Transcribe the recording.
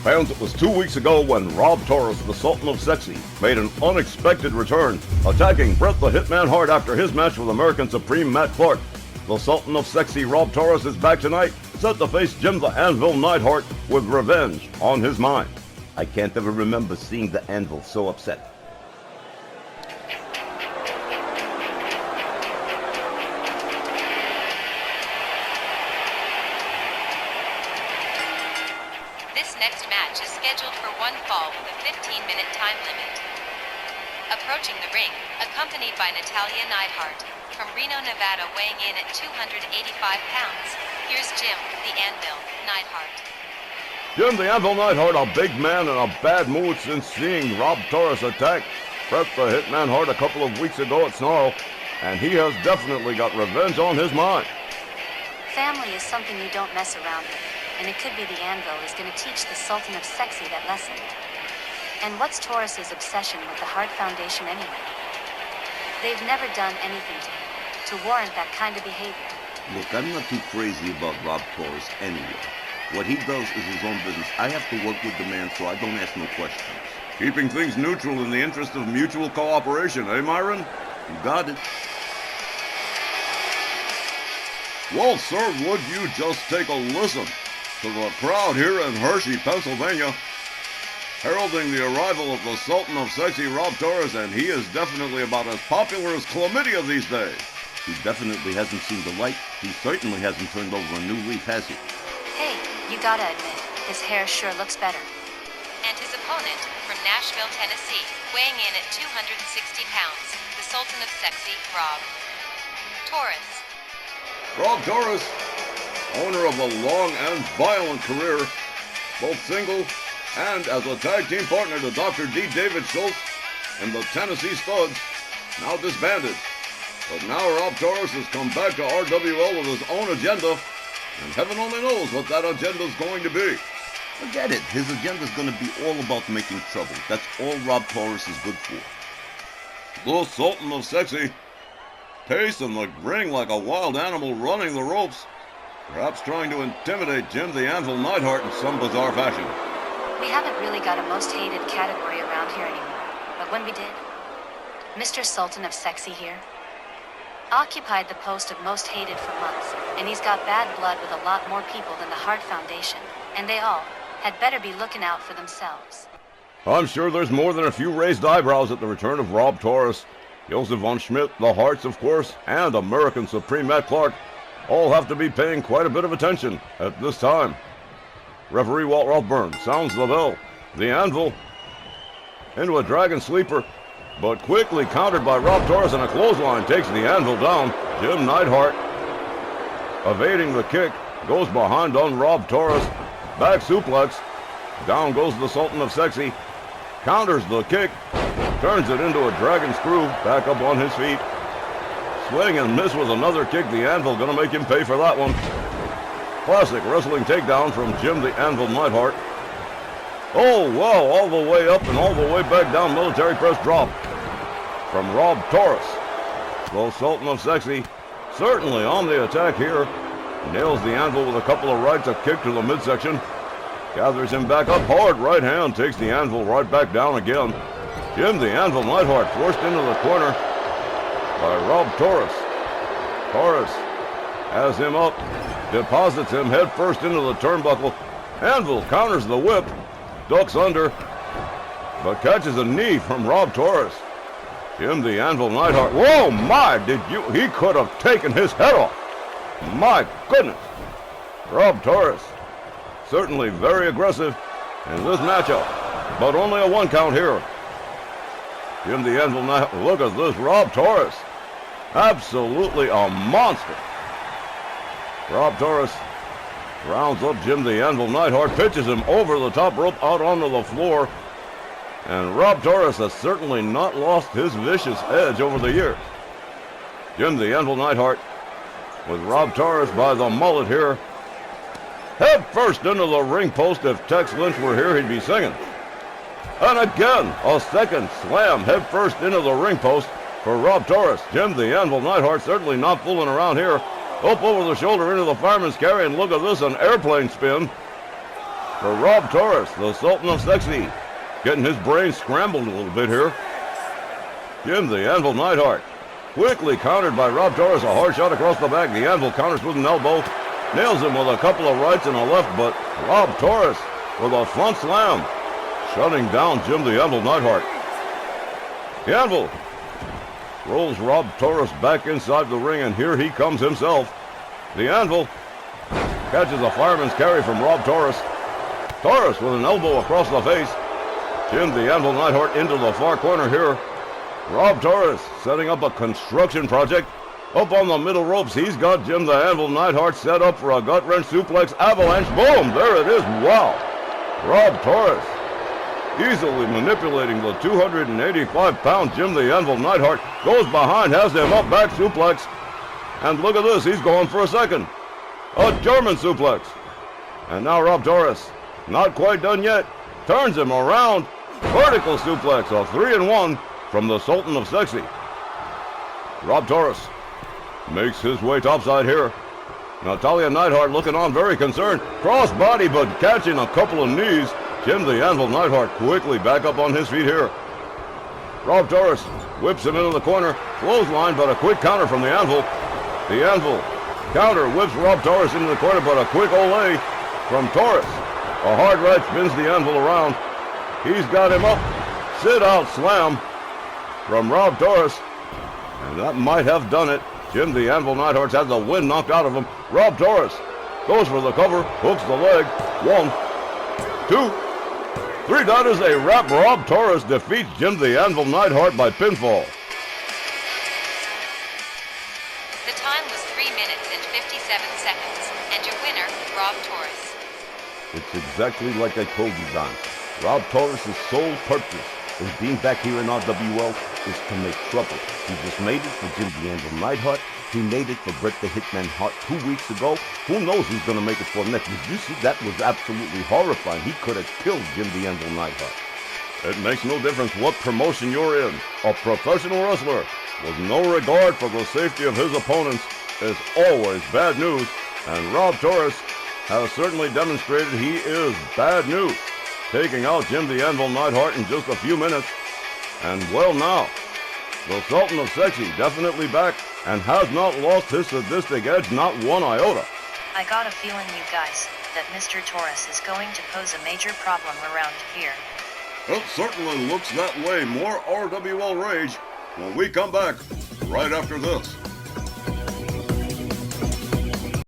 Fans, it was 2 weeks ago when Rob Taurus, the Sultan of Sexy, made an unexpected return, attacking Bret the Hitman Hart after his match with American Supreme Matt Clark. The Sultan of Sexy, Rob Taurus, is back tonight, set to face Jim the Anvil Neidhart with revenge on his mind. I can't ever remember seeing the Anvil so upset. This next match is scheduled for one fall with a 15-minute time limit. Approaching the ring, accompanied by Natalya Neidhart, from Reno, Nevada, weighing in at 285 pounds, here's Jim, the Anvil, Neidhart. Jim the Anvil Neidhart, a big man in a bad mood since seeing Rob Taurus attack Bret the Hitman Hart a couple of weeks ago at Snarl, and he has definitely got revenge on his mind. Family is something you don't mess around with, and it could be the Anvil is going to teach the Sultan of Sexy that lesson. And what's Taurus's obsession with the Hart Foundation anyway? They've never done anything to him to warrant that kind of behavior. Look, I'm not too crazy about Rob Taurus anyway. What he does is his own business. I have to work with the man, so I don't ask no questions. Keeping things neutral in the interest of mutual cooperation, eh, Myron? You got it. Well, sir, would you just take a listen to the crowd here in Hershey, Pennsylvania, heralding the arrival of the Sultan of Sexy, Rob Taurus, and he is definitely about as popular as chlamydia these days. He definitely hasn't seen the light. He certainly hasn't turned over a new leaf, has he? Hey, you gotta admit, his hair sure looks better. And his opponent, from Nashville, Tennessee, weighing in at 260 pounds, the Sultan of Sexy, Rob Taurus. Rob Taurus, owner of a long and violent career, both single and as a tag team partner to Dr. D. David Schultz and the Tennessee Studs, now disbanded. But now Rob Taurus has come back to RWL with his own agenda, and heaven only knows what that agenda is going to be. Forget it. His agenda's going to be all about making trouble. That's all Rob Taurus is good for. The Sultan of Sexy, pacing the ring like a wild animal running the ropes, perhaps trying to intimidate Jim the Anvil Neidhart in some bizarre fashion. We haven't really got a most hated category around here anymore, but when we did, Mr. Sultan of Sexy here occupied the post of most hated for months, and he's got bad blood with a lot more people than the Hart Foundation, and they all had better be looking out for themselves. I'm sure there's more than a few raised eyebrows at the return of Rob Taurus. Joseph von Schmidt, the Harts, of course, and American Supreme Matt Clark all have to be paying quite a bit of attention at this time. Referee Walt Rothburn sounds the bell. The Anvil into a Dragon Sleeper, but quickly countered by Rob Taurus, and a clothesline takes the Anvil down. Jim Neidhart, evading the kick, goes behind on Rob Taurus. Back suplex. Down goes the Sultan of Sexy. Counters the kick. Turns it into a dragon screw. Back up on his feet. Swing and miss with another kick. The Anvil gonna make him pay for that one. Classic wrestling takedown from Jim the Anvil Neidhart. Oh, wow, all the way up and all the way back down. Military press drop from Rob Taurus. The Sultan of Sexy certainly on the attack here. Nails the Anvil with a couple of rights, a kick to the midsection. Gathers him back up hard. Right hand takes the Anvil right back down again. Jim the Anvil Neidhart forced into the corner by Rob Taurus. Taurus has him up, deposits him head first into the turnbuckle. Anvil counters the whip, ducks under, but catches a knee from Rob Taurus. Jim the Anvil Neidhart. Whoa, my, he could have taken his head off. My goodness. Rob Taurus, certainly very aggressive in this matchup, but only a 1 count here. Jim the Anvil Neidhart, look at this, Rob Taurus. Absolutely a monster. Rob Taurus rounds up Jim the Anvil Neidhart, pitches him over the top rope out onto the floor. And Rob Taurus has certainly not lost his vicious edge over the years. Jim the Anvil Neidhart with Rob Taurus by the mullet here. Head first into the ring post. If Tex Lynch were here, he'd be singing. And again, a second slam head first into the ring post for Rob Taurus. Jim the Anvil Neidhart certainly not fooling around here. Up over the shoulder into the fireman's carry, and look at this, an airplane spin. for Rob Taurus, the Sultan of Sexy. Getting his brain scrambled a little bit here. Jim the Anvil Neidhart. Quickly countered by Rob Taurus. A hard shot across the back. The Anvil counters with an elbow. Nails him with a couple of rights and a left, but Rob Taurus with a front slam. Shutting down Jim the Anvil Neidhart. The Anvil rolls Rob Taurus back inside the ring, and here he comes himself. The Anvil catches a fireman's carry from Rob Taurus. Taurus with an elbow across the face. Jim the Anvil Neidhart into the far corner here. Rob Taurus setting up a construction project. Up on the middle ropes, he's got Jim the Anvil Neidhart set up for a gut-wrench suplex avalanche. Boom! There it is. Wow! Rob Taurus easily manipulating the 285-pound Jim the Anvil Neidhart. Goes behind, has him up, back suplex. And look at this, he's going for a second. A German suplex. And now Rob Taurus, not quite done yet, turns him around. Vertical suplex, a 3-1 from the Sultan of Sexy. Rob Taurus makes his way topside here. Natalya Neidhart looking on very concerned. Cross body, but catching a couple of knees. Jim the Anvil Neidhart quickly back up on his feet here. Rob Taurus whips him into the corner. Clothesline, but a quick counter from the Anvil. The Anvil counter whips Rob Taurus into the corner, but a quick ole from Taurus. A hard right spins the Anvil around. He's got him up. Sit out slam from Rob Taurus. And that might have done it. Jim the Anvil Neidhart's had the wind knocked out of him. Rob Taurus goes for the cover, hooks the leg. 1, 2, 3. That is a wrap. Rob Taurus defeats Jim the Anvil Neidhart by pinfall. The time was 3 minutes and 57 seconds, and your winner, Rob Taurus. It's exactly like I told you, Don. Rob Taurus' sole purpose in being back here in RWL is to make trouble. He just made it for Jim the Anvil Neidhart. He made it for Bret the Hitman Hart 2 weeks ago. Who knows who's going to make it for next? Did you see? That was absolutely horrifying. He could have killed Jim the Anvil Neidhart. It makes no difference what promotion you're in. A professional wrestler with no regard for the safety of his opponents is always bad news. And Rob Taurus has certainly demonstrated he is bad news, taking out Jim the Anvil Neidhart in just a few minutes. And well now, the Sultan of Sexy definitely back and has not lost his sadistic edge, not one iota. I got a feeling, you guys, that Mr. Taurus is going to pose a major problem around here. It certainly looks that way. More RWL Rage when we come back right after this.